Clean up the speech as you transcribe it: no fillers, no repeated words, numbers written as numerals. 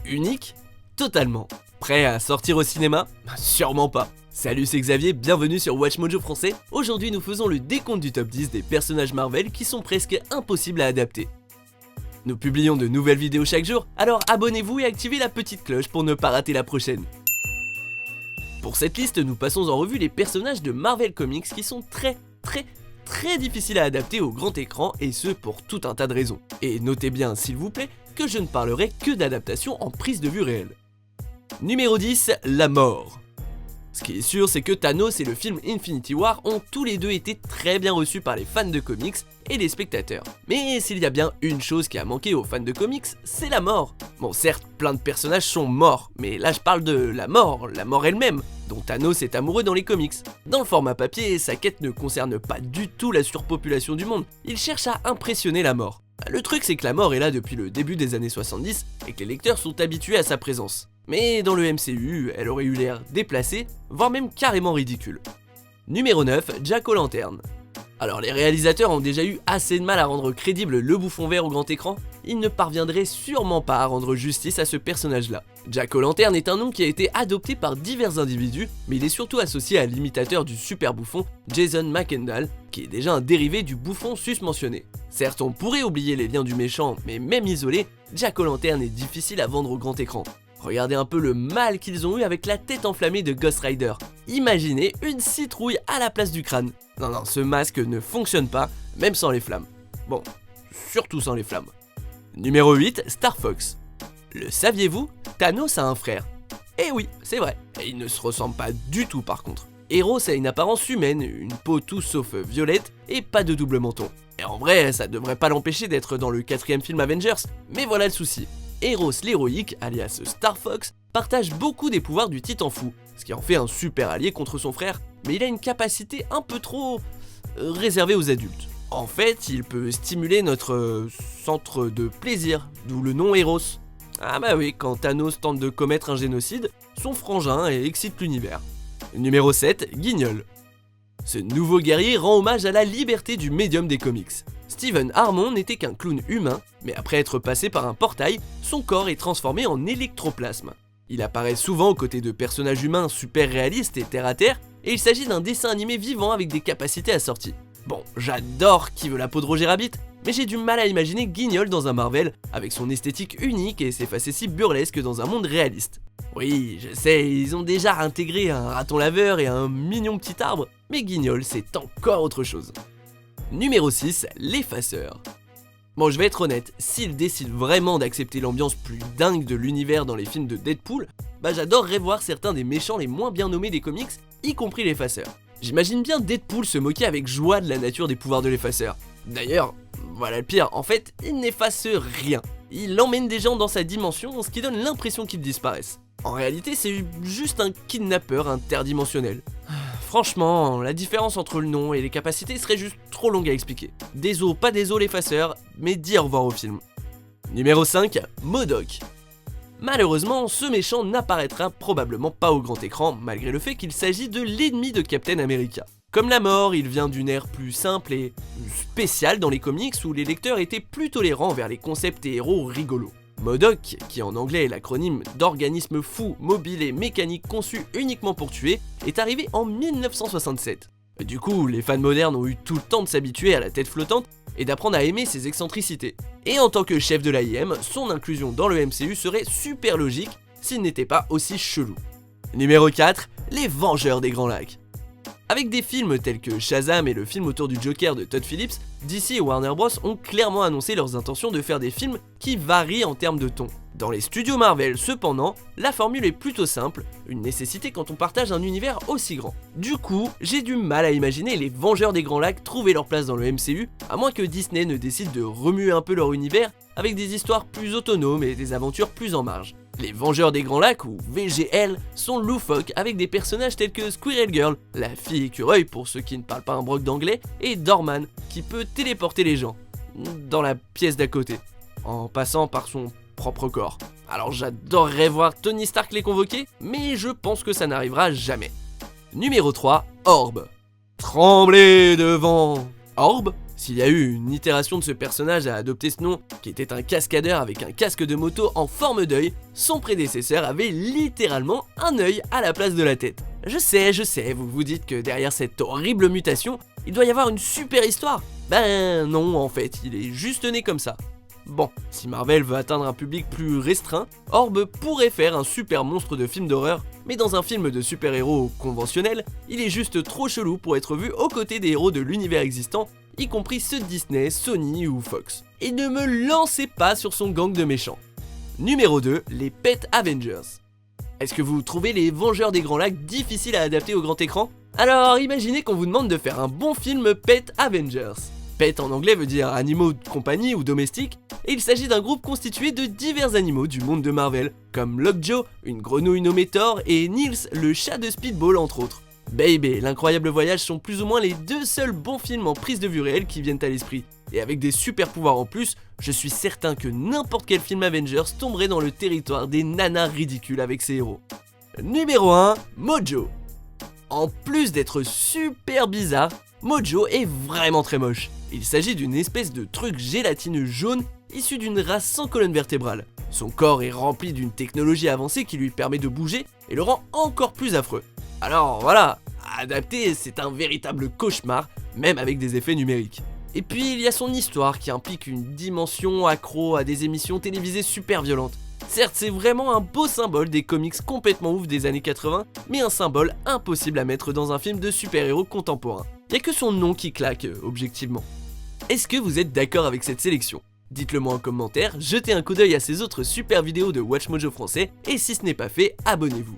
Unique? Totalement. Prêt à sortir au cinéma? Sûrement pas. Salut, c'est Xavier, bienvenue sur Watch Mojo français. Aujourd'hui nous faisons le décompte du top 10 des personnages Marvel qui sont presque impossibles à adapter. Nous publions de nouvelles vidéos chaque jour, alors abonnez-vous et activez la petite cloche pour ne pas rater la prochaine. Pour cette liste, nous passons en revue les personnages de Marvel Comics qui sont très difficiles à adapter au grand écran, et ce pour tout un tas de raisons. Et notez bien, s'il vous plaît, que je ne parlerai que d'adaptation en prise de vue réelle. Numéro 10, la mort. Ce qui est sûr, c'est que Thanos et le film Infinity War ont tous les deux été très bien reçus par les fans de comics et les spectateurs. Mais s'il y a bien une chose qui a manqué aux fans de comics, c'est la mort. Bon, certes, plein de personnages sont morts, mais là je parle de la mort elle-même, dont Thanos est amoureux dans les comics. Dans le format papier, sa quête ne concerne pas du tout la surpopulation du monde, il cherche à impressionner la mort. Le truc, c'est que la mort est là depuis le début des années 70 et que les lecteurs sont habitués à sa présence. Mais dans le MCU, elle aurait eu l'air déplacée, voire même carrément ridicule. Numéro 9, Jack O'Lantern. Alors les réalisateurs ont déjà eu assez de mal à rendre crédible le bouffon vert au grand écran, ils ne parviendraient sûrement pas à rendre justice à ce personnage-là. Jack O'Lantern est un nom qui a été adopté par divers individus, mais il est surtout associé à l'imitateur du super bouffon Jason McKendall, qui est déjà un dérivé du bouffon susmentionné. Certes, on pourrait oublier les liens du méchant, mais même isolé, Jack O'Lantern est difficile à vendre au grand écran. Regardez un peu le mal qu'ils ont eu avec la tête enflammée de Ghost Rider. Imaginez une citrouille à la place du crâne. Non, ce masque ne fonctionne pas, même sans les flammes. Bon, surtout sans les flammes. Numéro 8, Star Fox. Le saviez-vous? Thanos a un frère. Eh oui, c'est vrai. Et il ne se ressemble pas du tout par contre. Eros a une apparence humaine, une peau tout sauf violette et pas de double menton. Et en vrai, ça devrait pas l'empêcher d'être dans le 4e film Avengers, mais voilà le souci. Eros l'héroïque, alias Star Fox, partage beaucoup des pouvoirs du Titan Fou, ce qui en fait un super allié contre son frère, mais il a une capacité un peu trop réservée aux adultes. En fait, il peut stimuler notre centre de plaisir, d'où le nom Eros. Ah bah oui, quand Thanos tente de commettre un génocide, son frangin excite l'univers. Numéro 7, Guignol. Ce nouveau guerrier rend hommage à la liberté du médium des comics. Steven Harmon n'était qu'un clown humain, mais après être passé par un portail, son corps est transformé en électroplasme. Il apparaît souvent aux côtés de personnages humains super réalistes et terre à terre, et il s'agit d'un dessin animé vivant avec des capacités assorties. Bon, j'adore Qui veut la peau de Roger Rabbit, mais j'ai du mal à imaginer Guignol dans un Marvel, avec son esthétique unique et ses facéties burlesques dans un monde réaliste. Oui, je sais, ils ont déjà intégré un raton laveur et un mignon petit arbre, mais Guignol c'est encore autre chose. Numéro 6, l'effaceur. Bon, je vais être honnête, s'ils décident vraiment d'accepter l'ambiance plus dingue de l'univers dans les films de Deadpool, bah j'adorerais voir certains des méchants les moins bien nommés des comics, y compris l'effaceur. J'imagine bien Deadpool se moquer avec joie de la nature des pouvoirs de l'effaceur. D'ailleurs, voilà le pire, en fait, il n'efface rien. Il emmène des gens dans sa dimension, ce qui donne l'impression qu'ils disparaissent. En réalité, c'est juste un kidnappeur interdimensionnel. Franchement, la différence entre le nom et les capacités serait juste trop longue à expliquer. Désolé, pas désolé l'effaceur, mais dis au revoir au film. Numéro 5, MODOK. Malheureusement, ce méchant n'apparaîtra probablement pas au grand écran, malgré le fait qu'il s'agit de l'ennemi de Captain America. Comme la mort, il vient d'une ère plus simple et spéciale dans les comics où les lecteurs étaient plus tolérants vers les concepts et héros rigolos. MODOK, qui en anglais est l'acronyme d'organisme fou, mobile et mécanique conçu uniquement pour tuer, est arrivé en 1967. Du coup, les fans modernes ont eu tout le temps de s'habituer à la tête flottante et d'apprendre à aimer ses excentricités. Et en tant que chef de l'AIM, son inclusion dans le MCU serait super logique s'il n'était pas aussi chelou. Numéro 4, les Vengeurs des Grands Lacs. Avec des films tels que Shazam et le film autour du Joker de Todd Phillips, DC et Warner Bros ont clairement annoncé leurs intentions de faire des films qui varient en termes de ton. Dans les studios Marvel, cependant, la formule est plutôt simple, une nécessité quand on partage un univers aussi grand. Du coup, j'ai du mal à imaginer les Vengeurs des Grands Lacs trouver leur place dans le MCU, à moins que Disney ne décide de remuer un peu leur univers avec des histoires plus autonomes et des aventures plus en marge. Les Vengeurs des Grands Lacs, ou VGL, sont loufoques avec des personnages tels que Squirrel Girl, la fille écureuil pour ceux qui ne parlent pas un broc d'anglais, et Dorman, qui peut téléporter les gens, dans la pièce d'à côté, en passant par son propre corps. Alors j'adorerais voir Tony Stark les convoquer, mais je pense que ça n'arrivera jamais. Numéro 3, Orb. Tremblez devant Orb, S'il y a eu une itération de ce personnage à adopter ce nom, qui était un cascadeur avec un casque de moto en forme d'œil, son prédécesseur avait littéralement un œil à la place de la tête. Je sais, vous vous dites que derrière cette horrible mutation, il doit y avoir une super histoire. Ben non, en fait, il est juste né comme ça. Bon, si Marvel veut atteindre un public plus restreint, Orb pourrait faire un super monstre de film d'horreur, mais dans un film de super-héros conventionnel, il est juste trop chelou pour être vu aux côtés des héros de l'univers existant, y compris ceux de Disney, Sony ou Fox. Et ne me lancez pas sur son gang de méchants. Numéro 2, les Pet Avengers. Est-ce que vous trouvez les Vengeurs des Grands Lacs difficiles à adapter au grand écran? Alors imaginez qu'on vous demande de faire un bon film Pet Avengers. Pet en anglais veut dire animaux de compagnie ou domestiques, et il s'agit d'un groupe constitué de divers animaux du monde de Marvel, comme Lockjaw, une grenouille nommée Thor, et Nils, le chat de Speedball entre autres. Baby et l'incroyable voyage sont plus ou moins les deux seuls bons films en prise de vue réelle qui viennent à l'esprit. Et avec des super pouvoirs en plus, je suis certain que n'importe quel film Avengers tomberait dans le territoire des nanas ridicules avec ses héros. Numéro 1, Mojo. En plus d'être super bizarre, Mojo est vraiment très moche. Il s'agit d'une espèce de truc gélatineux jaune issu d'une race sans colonne vertébrale. Son corps est rempli d'une technologie avancée qui lui permet de bouger et le rend encore plus affreux. Alors voilà, adapter c'est un véritable cauchemar, même avec des effets numériques. Et puis il y a son histoire qui implique une dimension accro à des émissions télévisées super violentes. Certes, c'est vraiment un beau symbole des comics complètement ouf des années 80, mais un symbole impossible à mettre dans un film de super-héros contemporain. Y'a que son nom qui claque, objectivement. Est-ce que vous êtes d'accord avec cette sélection? Dites-le moi en commentaire, jetez un coup d'œil à ces autres super vidéos de WatchMojo français, et si ce n'est pas fait, abonnez-vous.